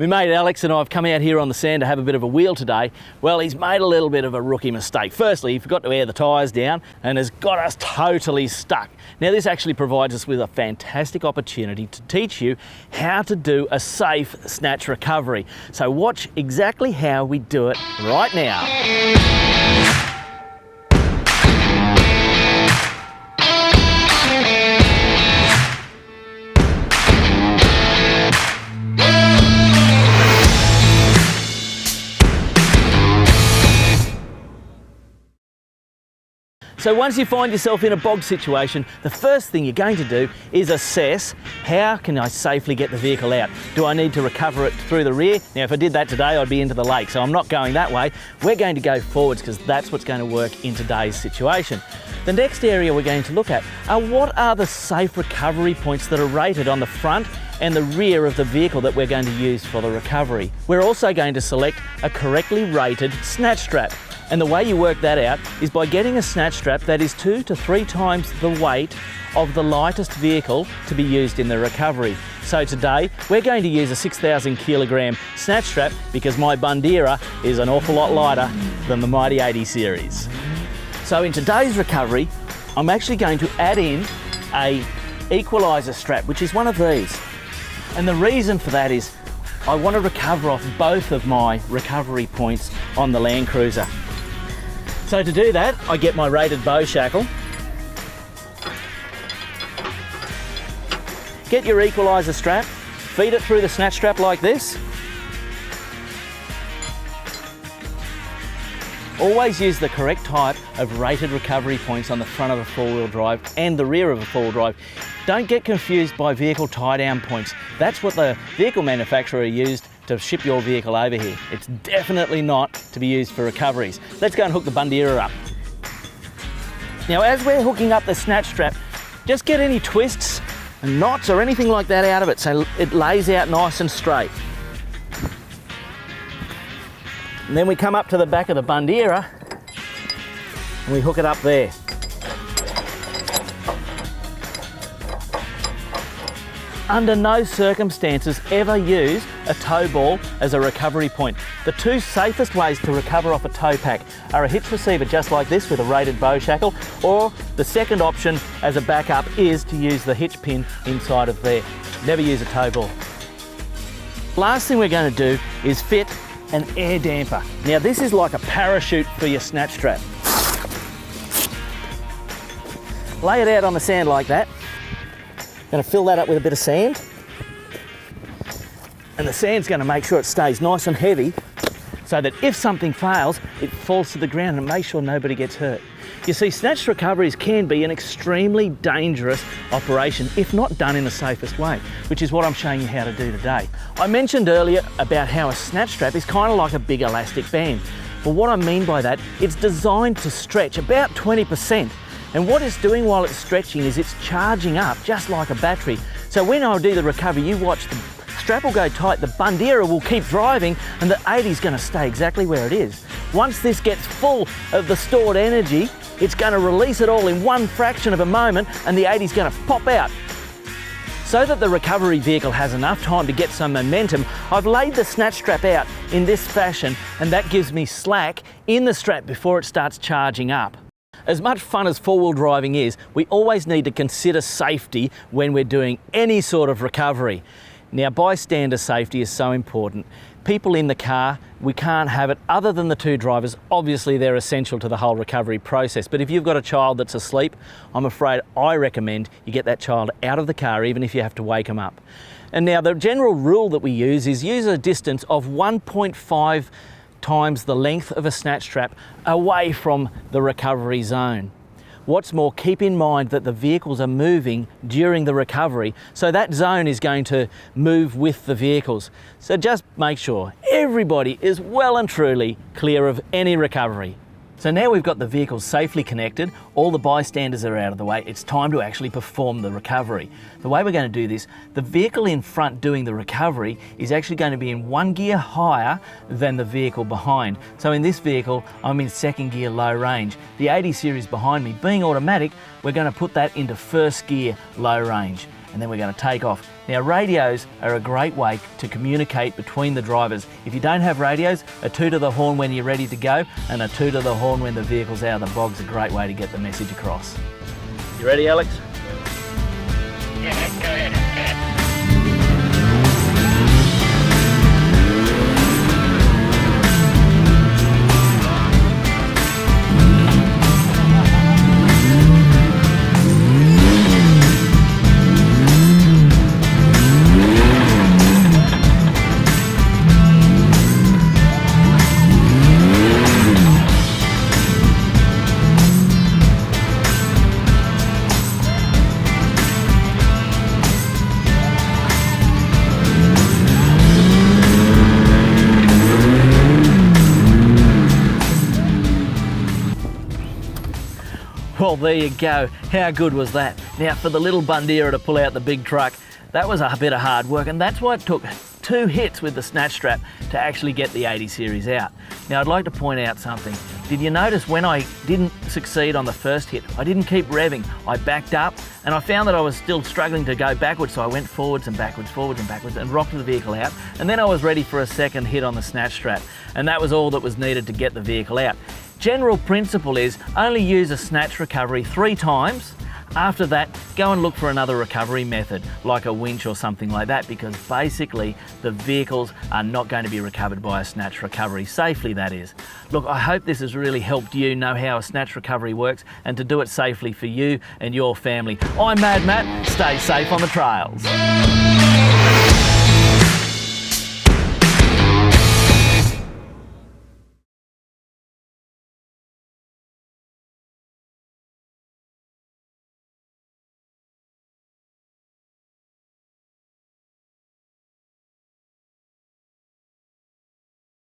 My mate Alex and I have come out here on the sand to have a bit of a wheel today. Well, he's made a little bit of a rookie mistake. Firstly, he forgot to air the tyres down and has got us totally stuck. Now, this actually provides us with a fantastic opportunity to teach you how to do a safe snatch recovery. So watch exactly how we do it right now. So once you find yourself in a bog situation, the first thing you're going to do is assess, how can I safely get the vehicle out? Do I need to recover it through the rear? Now, if I did that today, I'd be into the lake, so I'm not going that way. We're going to go forwards because that's what's going to work in today's situation. The next area we're going to look at are what are the safe recovery points that are rated on the front and the rear of the vehicle that we're going to use for the recovery. We're also going to select a correctly rated snatch strap. And the way you work that out is by getting a snatch strap that is 2 to 3 times the weight of the lightest vehicle to be used in the recovery. So today, we're going to use a 6,000 kilogram snatch strap because my Bandera is an awful lot lighter than the Mighty 80 series. So in today's recovery, I'm actually going to add in a equaliser strap, which is one of these. And the reason for that is I want to recover off both of my recovery points on the Land Cruiser. So to do that, I get my rated bow shackle. Get your equaliser strap, feed it through the snatch strap like this. Always use the correct type of rated recovery points on the front of a four-wheel drive and the rear of a four-wheel drive. Don't get confused by vehicle tie-down points. That's what the vehicle manufacturer used to ship your vehicle over here. It's definitely not to be used for recoveries. Let's go and hook the Bandera up. Now, as we're hooking up the snatch strap, just get any twists and knots or anything like that out of it so it lays out nice and straight. And then we come up to the back of the Bandera and we hook it up there. Under no circumstances ever use a tow ball as a recovery point. The two safest ways to recover off a tow pack are a hitch receiver just like this with a rated bow shackle, or the second option as a backup is to use the hitch pin inside of there. Never use a tow ball. Last thing we're going to do is fit an air damper. Now, this is like a parachute for your snatch strap. Lay it out on the sand like that. Going to fill that up with a bit of sand. And the sand's going to make sure it stays nice and heavy so that if something fails, it falls to the ground and makes sure nobody gets hurt. You see, snatch recoveries can be an extremely dangerous operation if not done in the safest way, which is what I'm showing you how to do today. I mentioned earlier about how a snatch strap is kind of like a big elastic band. Well, what I mean by that, it's designed to stretch about 20%. And what it's doing while it's stretching is it's charging up just like a battery. So when I do the recovery, you watch, the strap will go tight, the Bandera will keep driving, and the 80 is going to stay exactly where it is. Once this gets full of the stored energy, it's going to release it all in one fraction of a moment, and the 80 is going to pop out. So that the recovery vehicle has enough time to get some momentum, I've laid the snatch strap out in this fashion, and that gives me slack in the strap before it starts charging up. As much fun as four-wheel driving is, we always need to consider safety when we're doing any sort of recovery. Now, bystander safety is so important. People in the car, we can't have it other than the two drivers. Obviously, they're essential to the whole recovery process. But if you've got a child that's asleep, I'm afraid I recommend you get that child out of the car, even if you have to wake them up. And now, the general rule that we use is use a distance of 1.5 times the length of a snatch strap away from the recovery zone. What's more, keep in mind that the vehicles are moving during the recovery, so that zone is going to move with the vehicles. So just make sure everybody is well and truly clear of any recovery. So now we've got the vehicles safely connected, all the bystanders are out of the way, it's time to actually perform the recovery. The way we're going to do this, the vehicle in front doing the recovery is actually going to be in one gear higher than the vehicle behind. So in this vehicle, I'm in second gear low range. The 80 series behind me, being automatic, we're going to put that into first gear low range. And then we're going to take off Now, radios are a great way to communicate between the drivers. If you don't have radios, a toot of the horn when you're ready to go and a toot of the horn when the vehicle's out of the bog's a great way to get the message across. You ready, Alex? Yeah, go ahead. Well, there you go. How good was that? Now, for the little Bundera to pull out the big truck, that was a bit of hard work, and that's why it took 2 hits with the snatch strap to actually get the 80 series out. Now, I'd like to point out something. Did you notice when I didn't succeed on the first hit, I didn't keep revving. I backed up, and I found that I was still struggling to go backwards, so I went forwards and backwards, and rocked the vehicle out, and then I was ready for a second hit on the snatch strap, and that was all that was needed to get the vehicle out. General principle is only use a snatch recovery 3 times. After that, go and look for another recovery method, like a winch or something like that, because basically the vehicles are not going to be recovered by a snatch recovery, safely that is. Look, I hope this has really helped you know how a snatch recovery works and to do it safely for you and your family. I'm Mad Matt, stay safe on the trails.